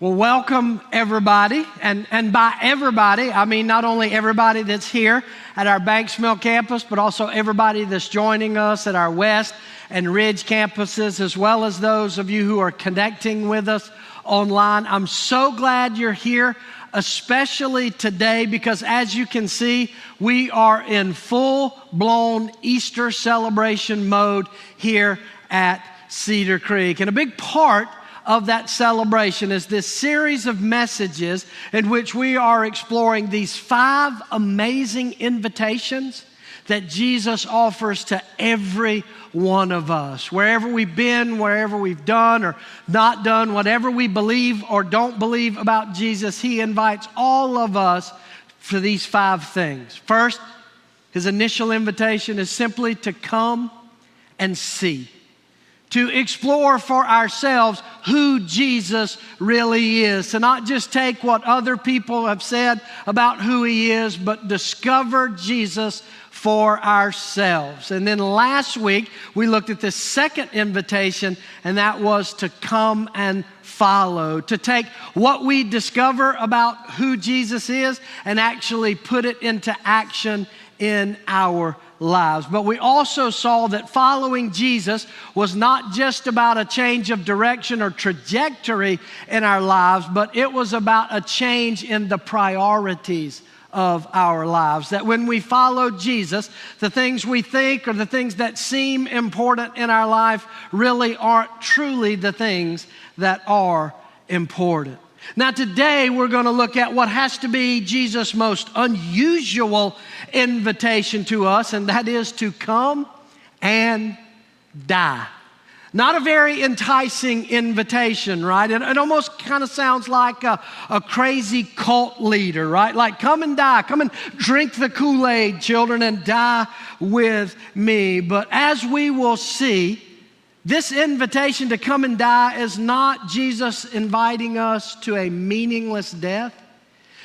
Well, welcome everybody, and by everybody, I mean not only everybody that's here at our Banks Mill campus, but also everybody that's joining us at our West and Ridge campuses, as well as those of you who are connecting with us online. I'm so glad you're here, especially today, because as you can see, we are in full-blown Easter celebration mode here at Cedar Creek. And a big part of that celebration is this series of messages in which we are exploring these 5 amazing invitations that Jesus offers to every one of us. Wherever we've been, wherever we've done or not done, whatever we believe or don't believe about Jesus, He invites all of us for these 5 things. First, His initial invitation is simply to come and see, to explore for ourselves who Jesus really is, to not just take what other people have said about who He is, but discover Jesus for ourselves. And then last week, we looked at the second invitation, and that was to come and follow, to take what we discover about who Jesus is and actually put it into action in our lives. But we also saw that following Jesus was not just about a change of direction or trajectory in our lives, but it was about a change in the priorities of our lives. That when we follow Jesus, the things we think or the things that seem important in our life really aren't truly the things that are important. Now today we're going to look at what has to be Jesus' most unusual invitation to us, and that is to come and die. Not a very enticing invitation, right? It almost kind of sounds like a crazy cult leader, right? Like, come and die, come and drink the Kool-Aid, children, and die with me. But as we will see, this invitation to come and die is not Jesus inviting us to a meaningless death.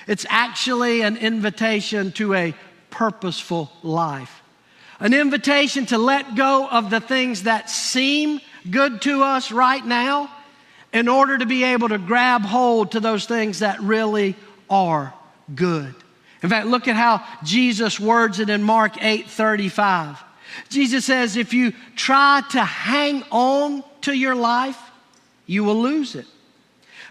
It's actually an invitation to a purposeful life. An invitation to let go of the things that seem good to us right now in order to be able to grab hold to those things that really are good. In fact, look at how Jesus words it in Mark 8:35. Jesus says, if you try to hang on to your life, you will lose it.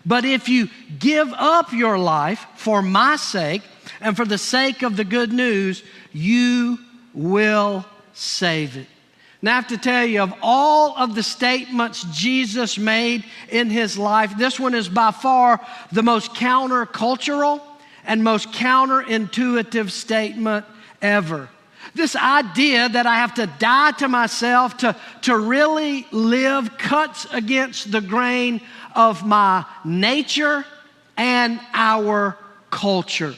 But if you give up your life for my sake and for the sake of the good news, you will save it. Now I have to tell you, of all of the statements Jesus made in His life, this one is by far the most countercultural and most counterintuitive statement ever. This idea that I have to die to myself to really live cuts against the grain of my nature and our culture,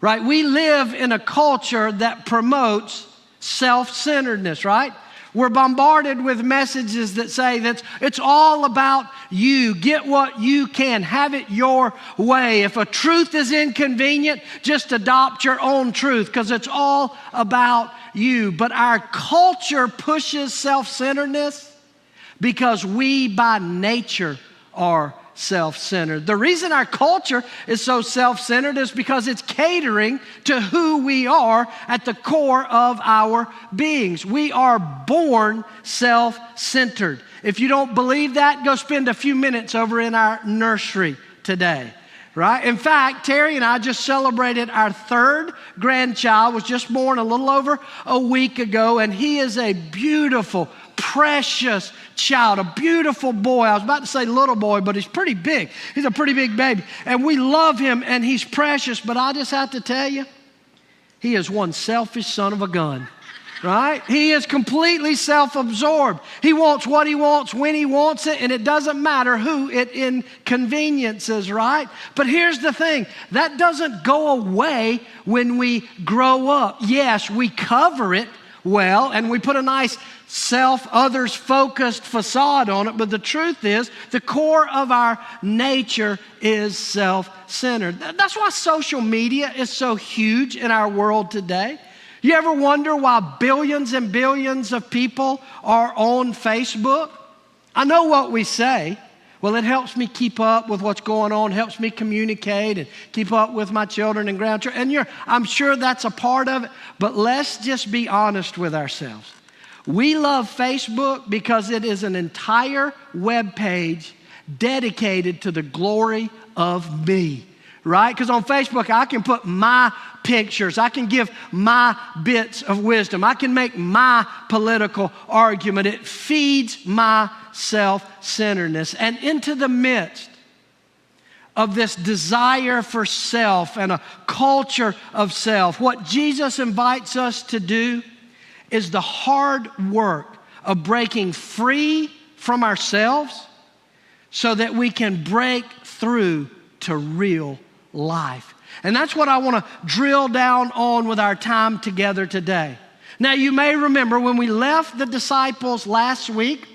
right? We live in a culture that promotes self-centeredness, right? We're bombarded with messages that say that it's all about you. Get what you can. Have it your way. If a truth is inconvenient, just adopt your own truth because it's all about you. But our culture pushes self-centeredness because we by nature are self-centered. The reason our culture is so self-centered is because it's catering to who we are at the core of our beings. We are born self-centered. If you don't believe that, go spend a few minutes over in our nursery today. Right? In fact, Terry and I just celebrated our 3rd grandchild, was just born a little over a week ago, and he is a beautiful, precious child, a beautiful boy. I was about to say little boy, but he's pretty big. He's a pretty big baby, and we love him, and he's precious, but I just have to tell you, he is one selfish son of a gun. right? He is completely self-absorbed. He wants what he wants when he wants it, and it doesn't matter who it inconveniences, right? But here's the thing, that doesn't go away when we grow up. Yes, we cover it well, and we put a nice others-focused facade on it, but the truth is, the core of our nature is self-centered. That's why social media is so huge in our world today. You ever wonder why billions and billions of people are on Facebook? I know what we say. Well, it helps me keep up with what's going on, helps me communicate and keep up with my children and grandchildren. And I'm sure that's a part of it, but let's just be honest with ourselves. We love Facebook because it is an entire web page dedicated to the glory of me, right? Because on Facebook, I can put my pictures. I can give my bits of wisdom. I can make my political argument. It feeds my self-centeredness. And into the midst of this desire for self and a culture of self, what Jesus invites us to do is the hard work of breaking free from ourselves so that we can break through to real life. And that's what I want to drill down on with our time together today. Now, you may remember when we left the disciples last week,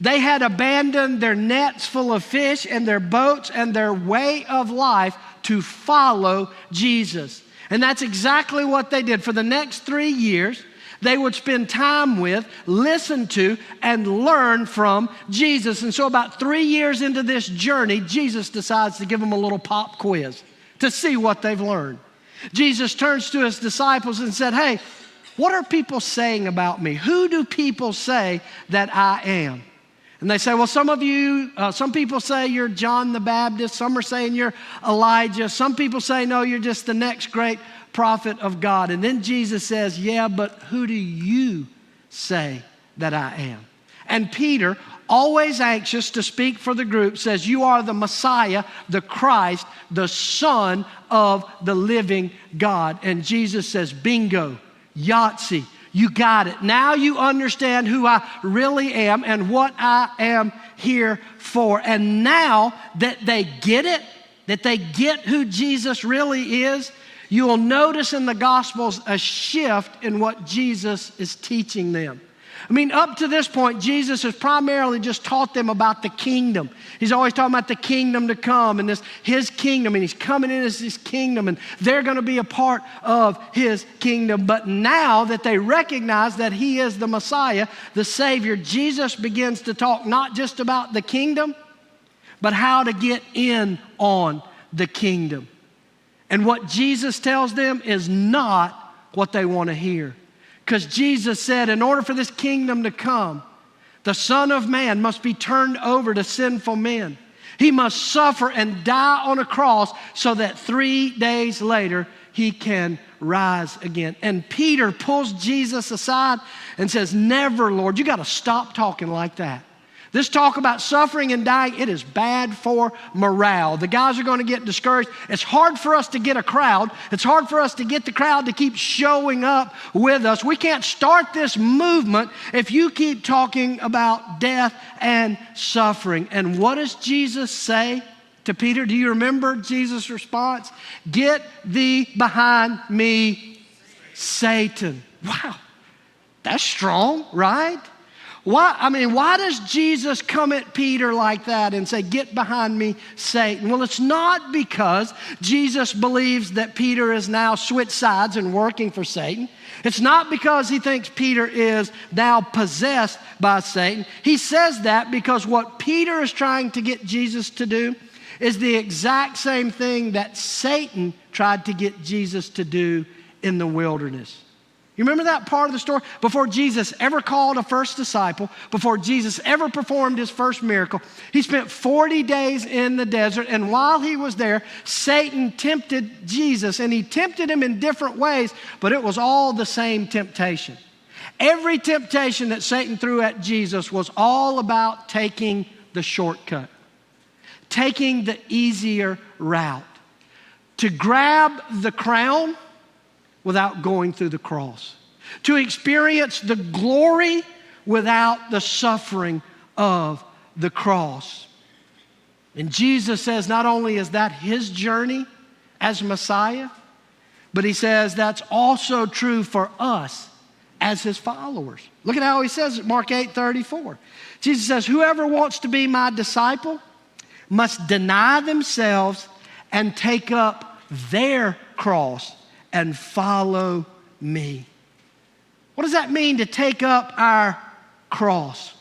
they had abandoned their nets full of fish and their boats and their way of life to follow Jesus. And that's exactly what they did. For the next 3 years, they would spend time with, listen to, and learn from Jesus. And so about 3 years into this journey, Jesus decides to give them a little pop quiz to see what they've learned. Jesus turns to his disciples and said, hey, what are people saying about me? Who do people say that I am? And they say, well, some people say you're John the Baptist. Some are saying you're Elijah. Some people say, no, you're just the next great prophet of God. And then Jesus says, yeah, but who do you say that I am? And Peter, always anxious to speak for the group, says, you are the Messiah, the Christ, the Son of the living God. And Jesus says, bingo, Yahtzee, you got it. Now you understand who I really am and what I am here for. And now that they get it, that they get who Jesus really is, you will notice in the Gospels a shift in what Jesus is teaching them. I mean, up to this point, Jesus has primarily just taught them about the kingdom. He's always talking about the kingdom to come and his kingdom, and he's coming in as his kingdom, and they're going to be a part of his kingdom. But now that they recognize that he is the Messiah, the Savior, Jesus begins to talk not just about the kingdom, but how to get in on the kingdom. And what Jesus tells them is not what they want to hear. Because Jesus said, in order for this kingdom to come, the Son of Man must be turned over to sinful men. He must suffer and die on a cross so that 3 days later he can rise again. And Peter pulls Jesus aside and says, never, Lord, you got to stop talking like that. This talk about suffering and dying, it is bad for morale. The guys are going to get discouraged. It's hard for us to get a crowd. It's hard for us to get the crowd to keep showing up with us. We can't start this movement if you keep talking about death and suffering. And what does Jesus say to Peter? Do you remember Jesus' response? Get thee behind me, Satan. Wow, that's strong, right? Why does Jesus come at Peter like that and say, get behind me, Satan? Well, it's not because Jesus believes that Peter is now switched sides and working for Satan. It's not because he thinks Peter is now possessed by Satan. He says that because what Peter is trying to get Jesus to do is the exact same thing that Satan tried to get Jesus to do in the wilderness. You remember that part of the story? Before Jesus ever called a first disciple, before Jesus ever performed his first miracle, he spent 40 days in the desert, and while he was there, Satan tempted Jesus, and he tempted him in different ways, but it was all the same temptation. Every temptation that Satan threw at Jesus was all about taking the shortcut, taking the easier route, to grab the crown without going through the cross, to experience the glory without the suffering of the cross. And Jesus says not only is that his journey as Messiah, but he says that's also true for us as his followers. Look at how he says it, Mark 8:34. Jesus says, whoever wants to be my disciple must deny themselves and take up their cross and follow me. What does that mean to take up our cross?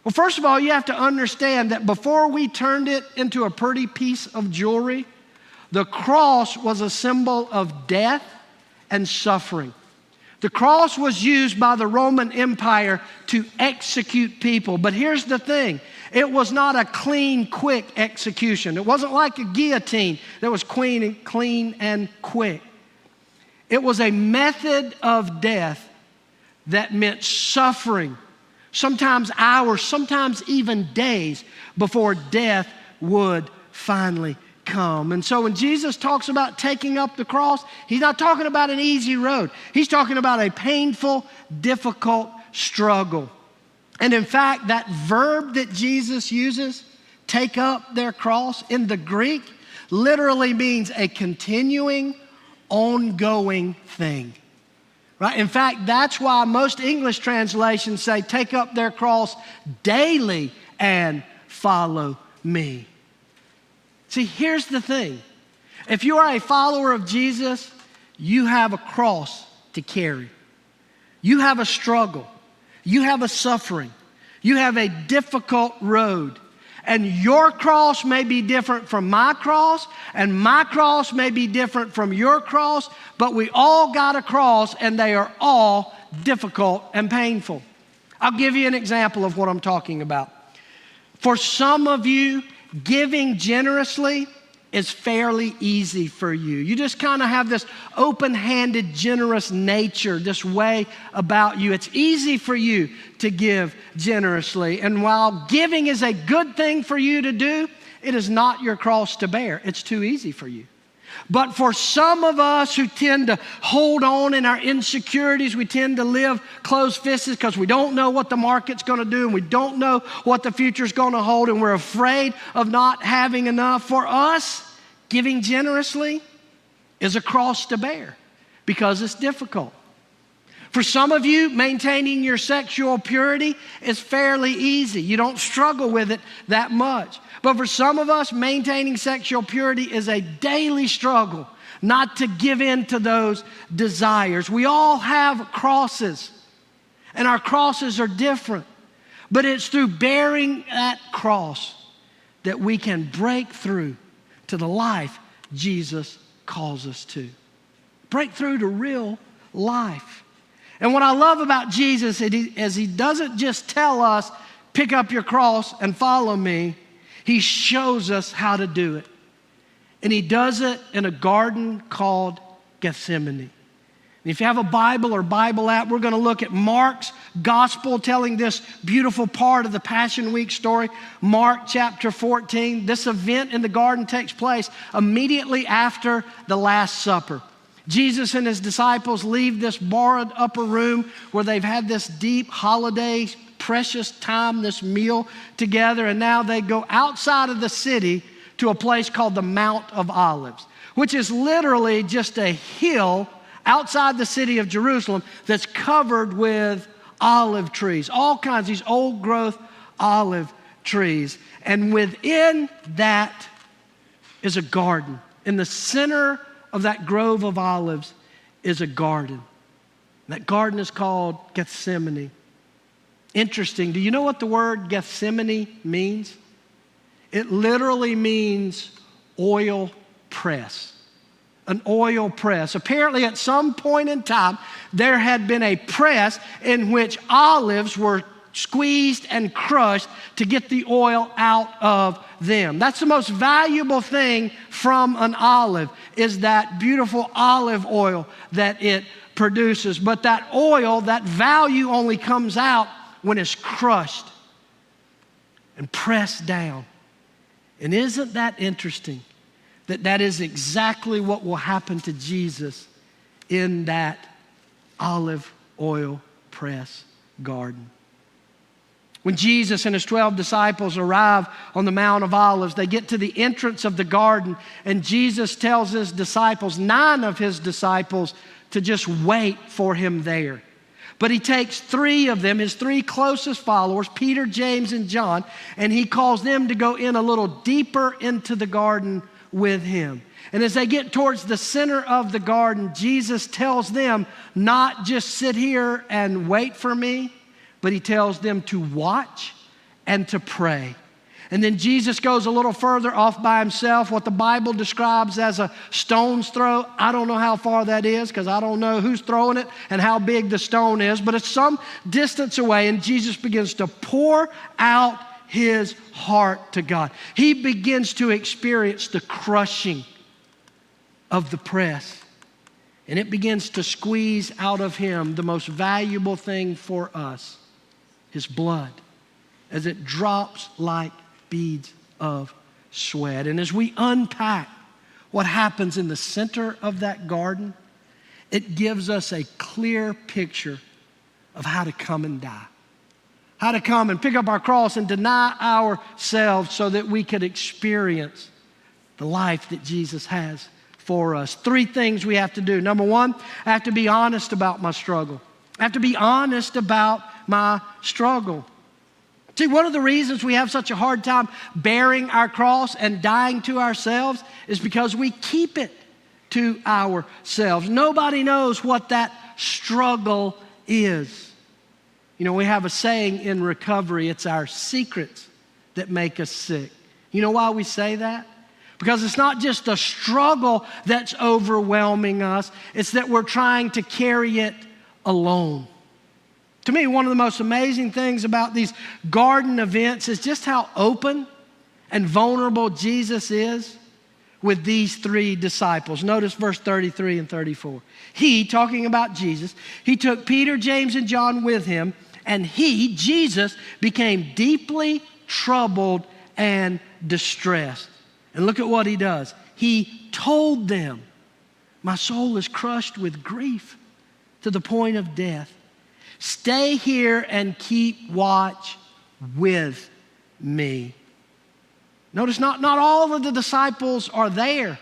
Well, first of all, you have to understand that before we turned it into a pretty piece of jewelry, the cross was a symbol of death and suffering. The cross was used by the Roman Empire to execute people. But here's the thing. It was not a clean, quick execution. It wasn't like a guillotine that was clean and quick. It was a method of death that meant suffering, sometimes hours, sometimes even days before death would finally come. And so when Jesus talks about taking up the cross, he's not talking about an easy road. He's talking about a painful, difficult struggle. And in fact, that verb that Jesus uses, take up their cross, in the Greek, literally means a continuing, ongoing thing. Right? In fact, that's why most English translations say, take up their cross daily and follow me. See, here's the thing. If you are a follower of Jesus, you have a cross to carry. You have a struggle. You have a suffering. You have a difficult road. And your cross may be different from my cross, and my cross may be different from your cross, but we all got a cross, and they are all difficult and painful. I'll give you an example of what I'm talking about. For some of you, giving generously is fairly easy for you. You just kind of have this open-handed, generous nature, this way about you. It's easy for you to give generously. And while giving is a good thing for you to do, it is not your cross to bear. It's too easy for you. But for some of us who tend to hold on in our insecurities, we tend to live closed-fisted because we don't know what the market's going to do and we don't know what the future's going to hold, and we're afraid of not having enough. For us, giving generously is a cross to bear because it's difficult. For some of you, maintaining your sexual purity is fairly easy. You don't struggle with it that much. But for some of us, maintaining sexual purity is a daily struggle, not to give in to those desires. We all have crosses, and our crosses are different. But it's through bearing that cross that we can break through to the life Jesus calls us to. Break through to real life. And what I love about Jesus is he doesn't just tell us, pick up your cross and follow me. He shows us how to do it. And he does it in a garden called Gethsemane. And if you have a Bible or Bible app, we're going to look at Mark's gospel telling this beautiful part of the Passion Week story. Mark chapter 14. This event in the garden takes place immediately after the Last Supper. Jesus and his disciples leave this borrowed upper room where they've had this deep holiday, precious time, this meal together, and now they go outside of the city to a place called the Mount of Olives, which is literally just a hill outside the city of Jerusalem that's covered with olive trees, all kinds, these old growth olive trees. And within that is a garden. In the center of that grove of olives is a garden. That garden is called Gethsemane. Interesting. Do you know what the word Gethsemane means? It literally means oil press. An oil press. Apparently at some point in time, there had been a press in which olives were squeezed and crushed to get the oil out of them. That's the most valuable thing from an olive, is that beautiful olive oil that it produces. But that oil, that value only comes out when it's crushed and pressed down. And isn't that interesting that that is exactly what will happen to Jesus in that olive oil press garden. When Jesus and his 12 disciples arrive on the Mount of Olives, they get to the entrance of the garden, and Jesus tells his disciples, 9 of his disciples, to just wait for him there. But he takes 3 of them, his 3 closest followers, Peter, James, and John, and he calls them to go in a little deeper into the garden with him. And as they get towards the center of the garden, Jesus tells them not just sit here and wait for me, but he tells them to watch and to pray. And then Jesus goes a little further off by himself, what the Bible describes as a stone's throw. I don't know how far that is because I don't know who's throwing it and how big the stone is, but it's some distance away, and Jesus begins to pour out his heart to God. He begins to experience the crushing of the press, and it begins to squeeze out of him the most valuable thing for us, his blood, as it drops like beads of sweat. And as we unpack what happens in the center of that garden, it gives us a clear picture of how to come and die. How to come and pick up our cross and deny ourselves so that we could experience the life that Jesus has for us. 3 things we have to do. Number 1, I have to be honest about my struggle. I have to be honest about my struggle. See, one of the reasons we have such a hard time bearing our cross and dying to ourselves is because we keep it to ourselves. Nobody knows what that struggle is. You know, we have a saying in recovery, it's our secrets that make us sick. You know why we say that? Because it's not just a struggle that's overwhelming us, it's that we're trying to carry it alone. To me, one of the most amazing things about these garden events is just how open and vulnerable Jesus is with these 3 disciples. Notice verse 33 and 34. He, talking about Jesus, he took Peter, James, and John with him, and he, Jesus, became deeply troubled and distressed. And look at what he does. He told them, my soul is crushed with grief to the point of death. Stay here and keep watch with me. Notice not all of the disciples are there.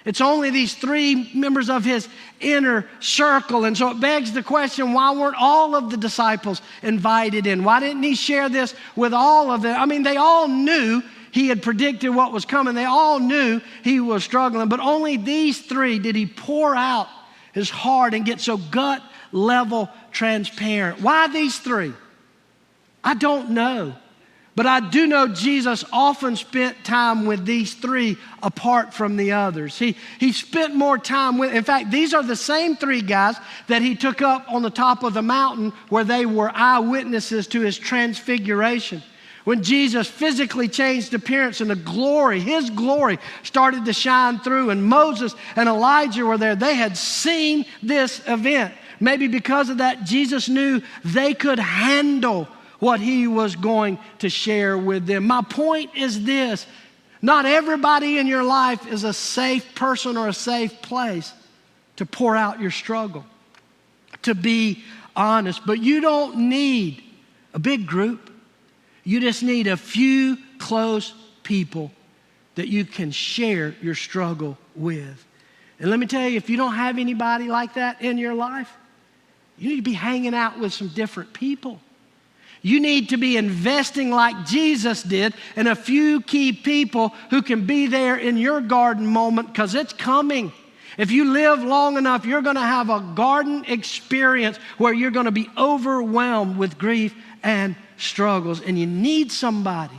It's only these 3 members of his inner circle. And so it begs the question, why weren't all of the disciples invited in? Why didn't he share this with all of them? I mean, they all knew he had predicted what was coming. They all knew he was struggling. But only these 3 did he pour out his heart and get so gut level transparent. Why these 3? I don't know. But I do know Jesus often spent time with these 3 apart from the others. He spent more time with, in fact, these are the same 3 guys that he took up on the top of the mountain where they were eyewitnesses to his transfiguration. When Jesus physically changed appearance and the glory, his glory started to shine through, and Moses and Elijah were there, they had seen this event. Maybe because of that, Jesus knew they could handle what he was going to share with them. My point is this: not everybody in your life is a safe person or a safe place to pour out your struggle, to be honest. But you don't need a big group. You just need a few close people that you can share your struggle with. And let me tell you, if you don't have anybody like that in your life, you need to be hanging out with some different people. You need to be investing like Jesus did in a few key people who can be there in your garden moment, because it's coming. If you live long enough, you're going to have a garden experience where you're going to be overwhelmed with grief and struggles, and you need somebody.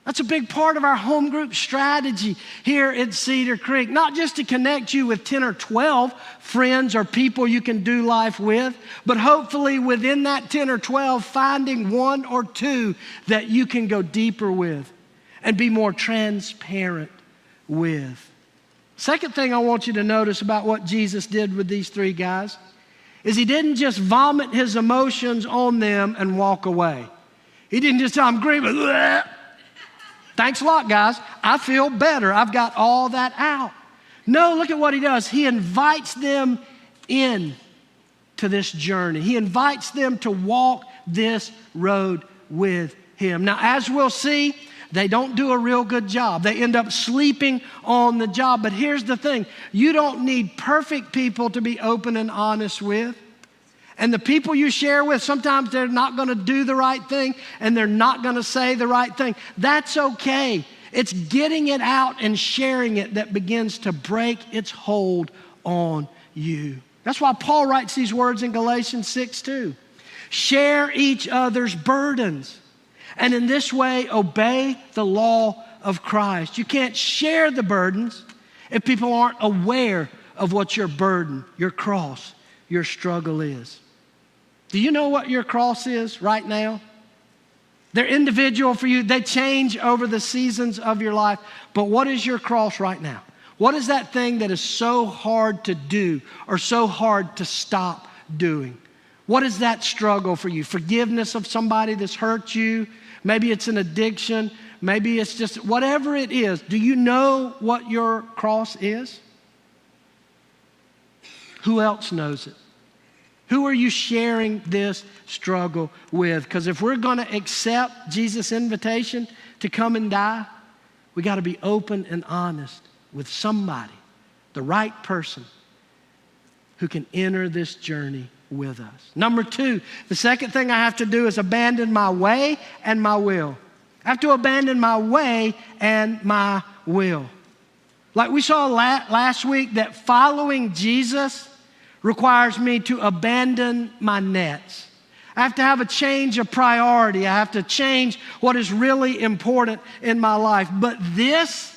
That's a big part of our home group strategy here at Cedar Creek. Not just to connect you with 10 or 12 friends or people you can do life with, but hopefully within that 10 or 12, finding 1 or 2 that you can go deeper with and be more transparent with. Second thing I want you to notice about what Jesus did with these 3 guys is he didn't just vomit his emotions on them and walk away. He didn't just tell them, grieving, bleh. Thanks a lot, guys. I feel better. I've got all that out. No, look at what he does. He invites them in to this journey. He invites them to walk this road with him. Now, as we'll see, they don't do a real good job. They end up sleeping on the job. But here's the thing. You don't need perfect people to be open and honest with. And the people you share with, sometimes they're not going to do the right thing and they're not going to say the right thing. That's okay. It's getting it out and sharing it that begins to break its hold on you. That's why Paul writes these words in Galatians 6:2. Share each other's burdens, and in this way obey the law of Christ. You can't share the burdens if people aren't aware of what your burden, your cross, your struggle is. Do you know what your cross is right now? They're individual for you. They change over the seasons of your life. But what is your cross right now? What is that thing that is so hard to do or so hard to stop doing? What is that struggle for you? Forgiveness of somebody that's hurt you? Maybe it's an addiction. Maybe it's just whatever it is. Do you know what your cross is? Who else knows it? Who are you sharing this struggle with? Because if we're going to accept Jesus' invitation to come and die, we got to be open and honest with somebody, the right person who can enter this journey with us. Number 2, the second thing I have to do is abandon my way and my will. I have to abandon my way and my will. Like we saw last week, that following Jesus requires me to abandon my nets. I have to have a change of priority. I have to change what is really important in my life. But this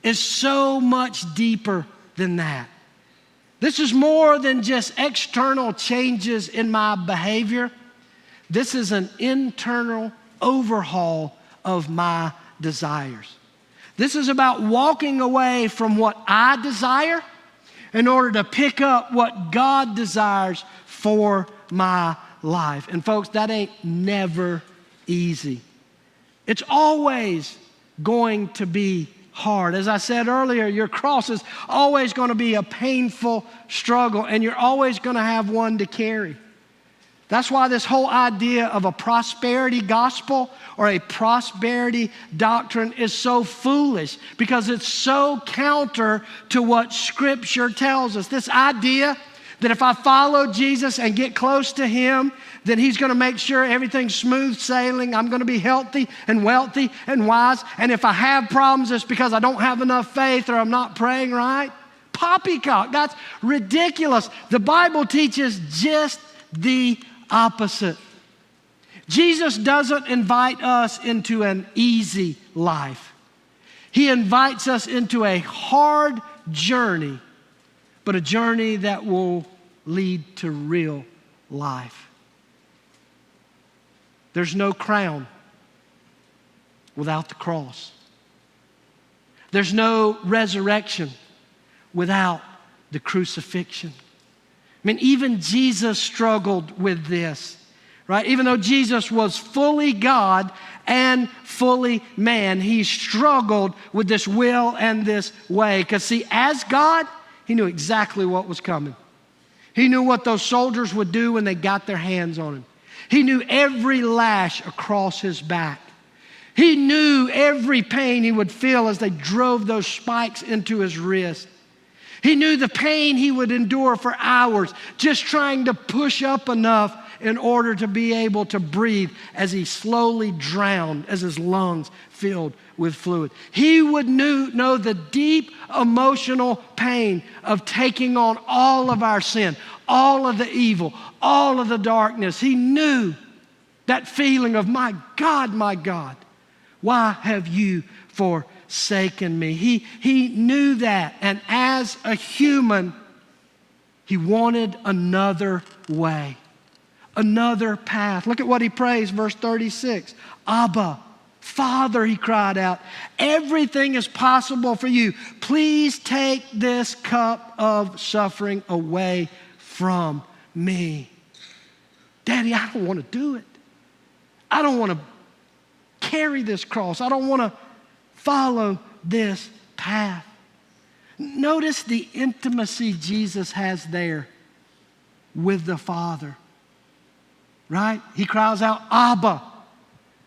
is so much deeper than that. This is more than just external changes in my behavior. This is an internal overhaul of my desires. This is about walking away from what I desire in order to pick up what God desires for my life. And folks, that ain't never easy. It's always going to be hard. As I said earlier, your cross is always going to be a painful struggle, and you're always going to have one to carry. That's why this whole idea of a prosperity gospel or a prosperity doctrine is so foolish, because it's so counter to what Scripture tells us. This idea that if I follow Jesus and get close to Him, then He's going to make sure everything's smooth sailing. I'm going to be healthy and wealthy and wise. And if I have problems, it's because I don't have enough faith or I'm not praying right. Poppycock. That's ridiculous. The Bible teaches just the opposite. Jesus doesn't invite us into an easy life. He invites us into a hard journey, but a journey that will lead to real life. There's no crown without the cross. There's no resurrection without the crucifixion. I mean, even Jesus struggled with this, right? Even though Jesus was fully God and fully man, He struggled with this will and this way. Because see, as God, He knew exactly what was coming. He knew what those soldiers would do when they got their hands on Him. He knew every lash across His back. He knew every pain He would feel as they drove those spikes into His wrist. He knew the pain He would endure for hours just trying to push up enough in order to be able to breathe as He slowly drowned as His lungs filled with fluid. He would know the deep emotional pain of taking on all of our sin, all of the evil, all of the darkness. He knew that feeling of, my God, why have you forsaken me? He knew that. And as a human, He wanted another way, another path. Look at what He prays, verse 36. Abba, Father, He cried out, everything is possible for you. Please take this cup of suffering away from me. Daddy, I don't want to do it. I don't want to carry this cross. I don't want to follow this path. Notice the intimacy Jesus has there with the Father. Right? He cries out, Abba,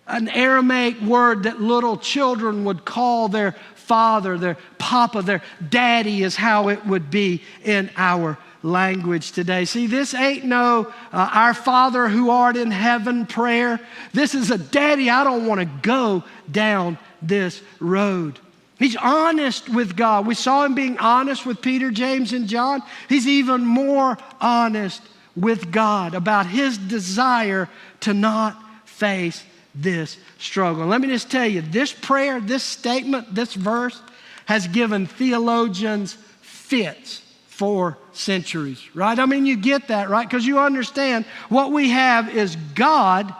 an Aramaic word that little children would call their father, their papa, their daddy is how it would be in our language today. See, this ain't no our Father who art in heaven prayer. This is a daddy, I don't want to go down this road. He's honest with God. We saw him being honest with Peter, James, and John. He's even more honest with God about his desire to not face this struggle. And let me just tell you, this prayer, this statement, this verse has given theologians fits for centuries, right? I mean, you get that, right? Because you understand what we have is God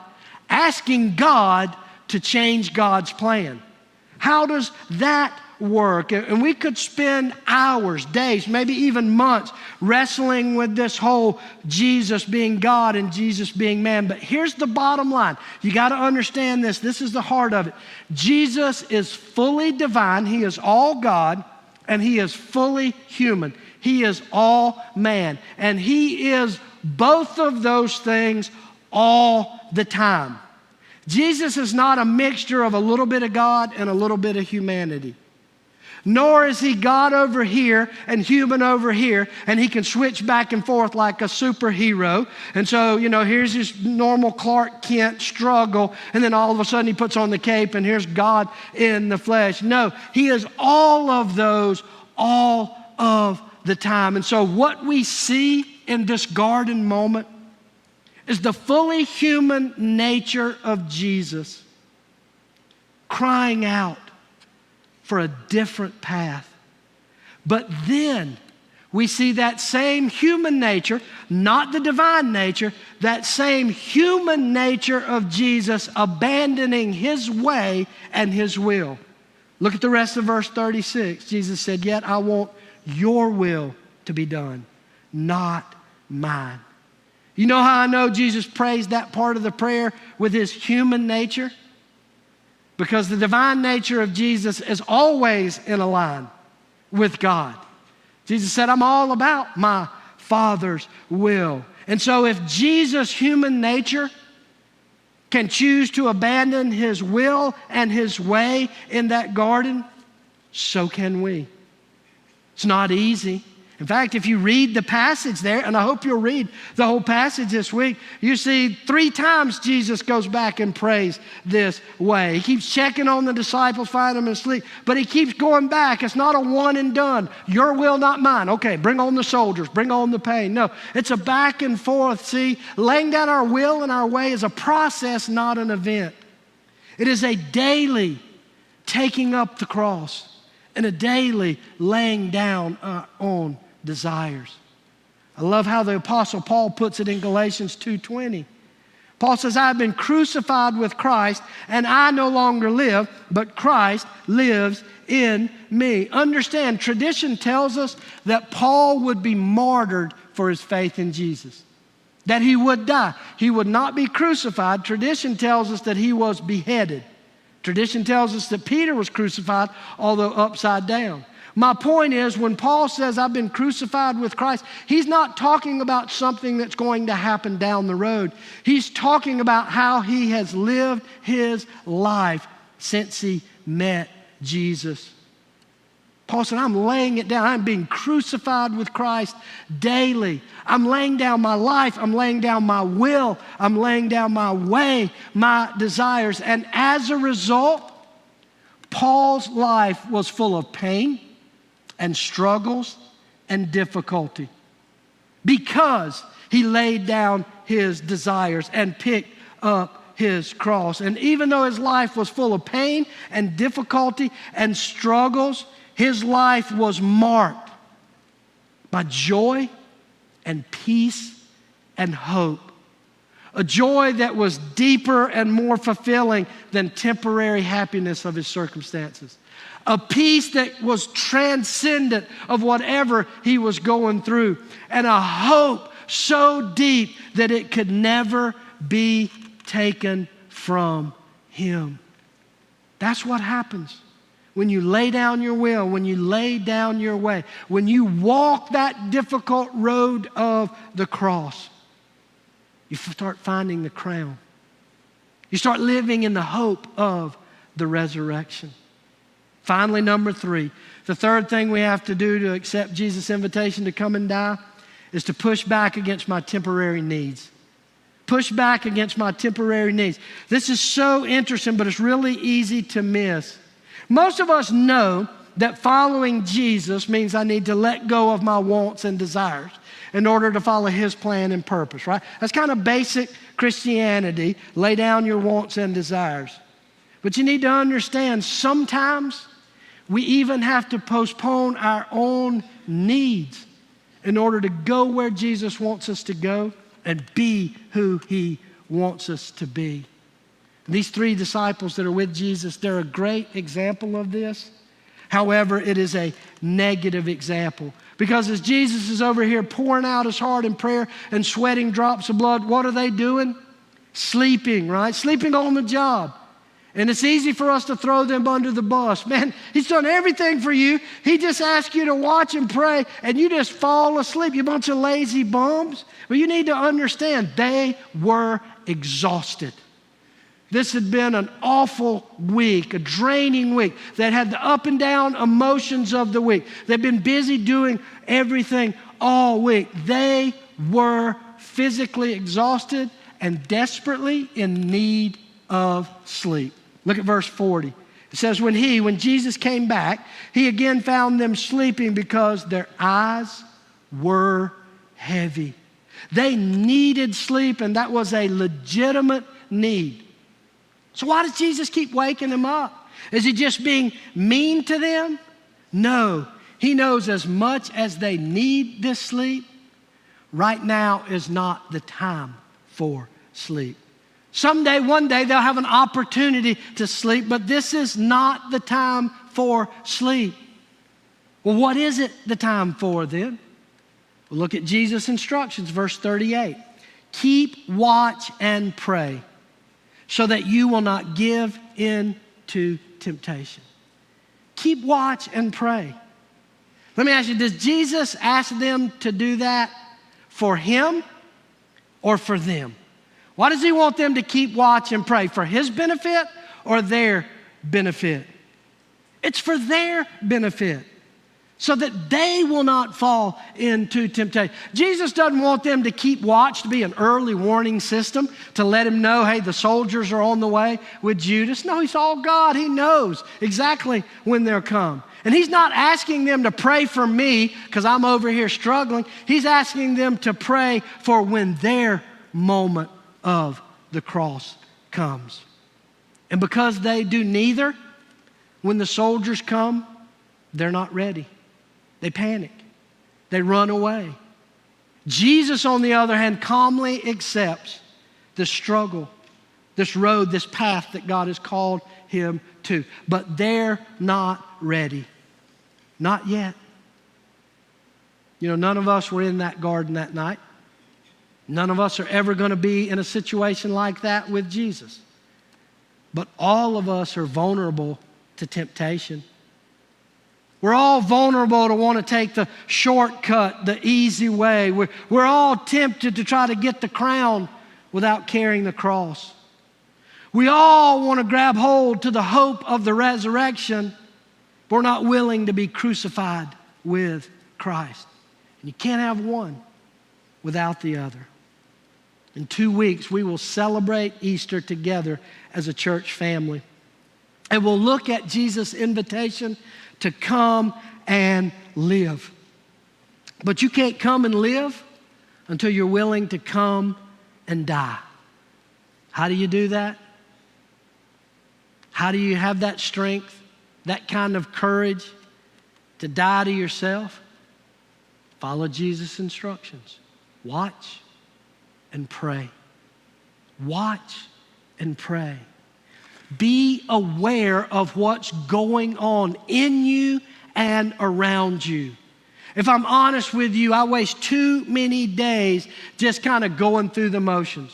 asking God to change God's plan. How does that work? And we could spend hours, days, maybe even months wrestling with this whole Jesus being God and Jesus being man. But here's the bottom line. You got to understand this. This is the heart of it. Jesus is fully divine. He is all God, and he is fully human. He is all man. And he is both of those things all the time. Jesus is not a mixture of a little bit of God and a little bit of humanity. Nor is he God over here and human over here, and he can switch back and forth like a superhero. And so, here's his normal Clark Kent struggle, and then all of a sudden he puts on the cape, and here's God in the flesh. No, he is all of those all of the time. And so what we see in this garden moment is the fully human nature of Jesus crying out for a different path. But then we see that same human nature, not the divine nature, that same human nature of Jesus abandoning his way and his will. Look at the rest of verse 36. Jesus said, "Yet I want your will to be done, not mine." You know how I know Jesus prays that part of the prayer with his human nature? Because the divine nature of Jesus is always in a line with God. Jesus said, "I'm all about my Father's will." And so if Jesus' human nature can choose to abandon his will and his way in that garden, so can we. It's not easy. In fact, if you read the passage there, and I hope you'll read the whole passage this week, you see 3 times Jesus goes back and prays this way. He keeps checking on the disciples, finding them asleep, but he keeps going back. It's not a one and done. Your will, not mine. Okay, bring on the soldiers, bring on the pain. No, it's a back and forth. See, laying down our will and our way is a process, not an event. It is a daily taking up the cross and a daily laying down on desires. I love how the Apostle Paul puts it in Galatians 2:20. Paul says, "I have been crucified with Christ, and I no longer live, but Christ lives in me." Understand, tradition tells us that Paul would be martyred for his faith in Jesus, that he would die. He would not be crucified. Tradition tells us that he was beheaded. Tradition tells us that Peter was crucified, although upside down. My point is, when Paul says, "I've been crucified with Christ," he's not talking about something that's going to happen down the road. He's talking about how he has lived his life since he met Jesus. Paul said, "I'm laying it down. I'm being crucified with Christ daily. I'm laying down my life. I'm laying down my will. I'm laying down my way, my desires." And as a result, Paul's life was full of pain and struggles and difficulty because he laid down his desires and picked up his cross. And even though his life was full of pain and difficulty and struggles, his life was marked by joy and peace and hope. A joy that was deeper and more fulfilling than temporary happiness of his circumstances. A peace that was transcendent of whatever he was going through. And a hope so deep that it could never be taken from him. That's what happens when you lay down your will, when you lay down your way, when you walk that difficult road of the cross, you start finding the crown. You start living in the hope of the resurrection. Finally, number 3, the third thing we have to do to accept Jesus' invitation to come and die is to push back against my temporary needs. Push back against my temporary needs. This is so interesting, but it's really easy to miss. Most of us know that following Jesus means I need to let go of my wants and desires in order to follow His plan and purpose, right? That's kind of basic Christianity. Lay down your wants and desires. But you need to understand, sometimes we even have to postpone our own needs in order to go where Jesus wants us to go and be who He wants us to be. These 3 disciples that are with Jesus, they're a great example of this. However, it is a negative example. Because as Jesus is over here pouring out His heart in prayer and sweating drops of blood, what are they doing? Sleeping, right? Sleeping on the job. And it's easy for us to throw them under the bus. Man, He's done everything for you. He just asked you to watch and pray, and you just fall asleep, you bunch of lazy bums. But you need to understand, they were exhausted. This had been an awful week, a draining week that had the up and down emotions of the week. They've been busy doing everything all week. They were physically exhausted and desperately in need of sleep. Look at verse 40. It says, when Jesus came back, He again found them sleeping because their eyes were heavy. They needed sleep, and that was a legitimate need. So why does Jesus keep waking them up? Is He just being mean to them? No. He knows as much as they need this sleep, right now is not the time for sleep. Someday, one day, they'll have an opportunity to sleep, but this is not the time for sleep. Well, what is it the time for then? Well, look at Jesus' instructions, verse 38. Keep watch and pray so that you will not give in to temptation. Keep watch and pray. Let me ask you, does Jesus ask them to do that for Him or for them? Why does He want them to keep watch and pray? For His benefit or their benefit? It's for their benefit, so that they will not fall into temptation. Jesus doesn't want them to keep watch, to be an early warning system, to let them know, hey, the soldiers are on the way with Judas. No, He's all God. He knows exactly when they'll come. And He's not asking them to pray for me because I'm over here struggling. He's asking them to pray for when their moment of the cross comes. And because they do neither, when the soldiers come, they're not ready. They panic. They run away. Jesus, on the other hand, calmly accepts the struggle, this road, this path that God has called him to. But they're not ready. Not yet. You know, none of us were in that garden that night. None of us are ever going to be in a situation like that with Jesus. But all of us are vulnerable to temptation. We're all vulnerable to want to take the shortcut, the easy way. We're all tempted to try to get the crown without carrying the cross. We all want to grab hold to the hope of the resurrection, but we're not willing to be crucified with Christ. And you can't have one without the other. In 2 weeks, we will celebrate Easter together as a church family. And we'll look at Jesus' invitation to come and live. But you can't come and live until you're willing to come and die. How do you do that? How do you have that strength, that kind of courage to die to yourself? Follow Jesus' instructions. Watch and pray. Watch and pray. Be aware of what's going on in you and around you. If I'm honest with you, I waste too many days just kind of going through the motions.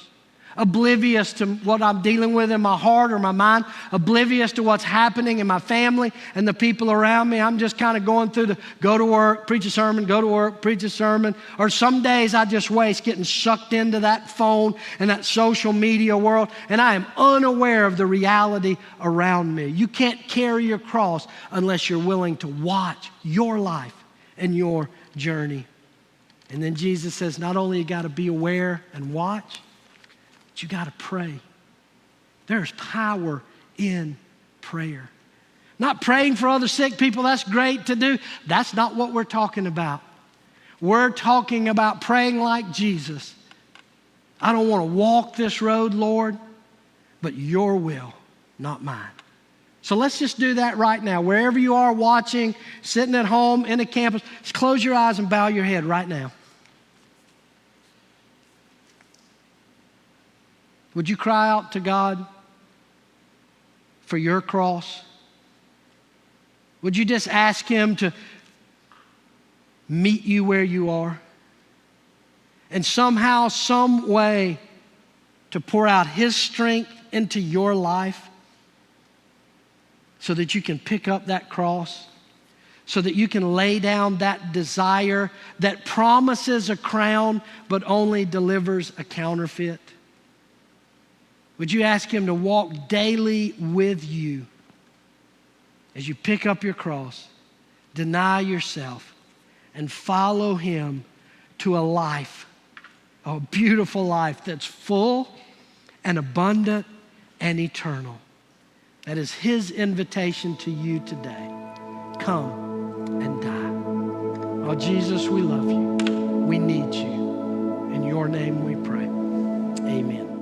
oblivious to what I'm dealing with in my heart or my mind, oblivious to what's happening in my family and the people around me. I'm just kind of going through the go to work, preach a sermon, go to work, preach a sermon. Or some days I just waste getting sucked into that phone and that social media world, and I am unaware of the reality around me. You can't carry your cross unless you're willing to watch your life and your journey. And then Jesus says, not only you got to be aware and watch, but you got to pray. There's power in prayer. Not praying for other sick people, that's great to do. That's not what we're talking about. We're talking about praying like Jesus. I don't want to walk this road, Lord, but your will, not mine. So let's just do that right now. Wherever you are watching, sitting at home, in a campus, just close your eyes and bow your head right now. Would you cry out to God for your cross? Would you just ask Him to meet you where you are? And somehow, some way to pour out His strength into your life so that you can pick up that cross, so that you can lay down that desire that promises a crown but only delivers a counterfeit. Would you ask Him to walk daily with you as you pick up your cross, deny yourself, and follow Him to a life, a beautiful life that's full and abundant and eternal? That is His invitation to you today. Come and die. Oh, Jesus, we love you. We need you. In your name we pray. Amen.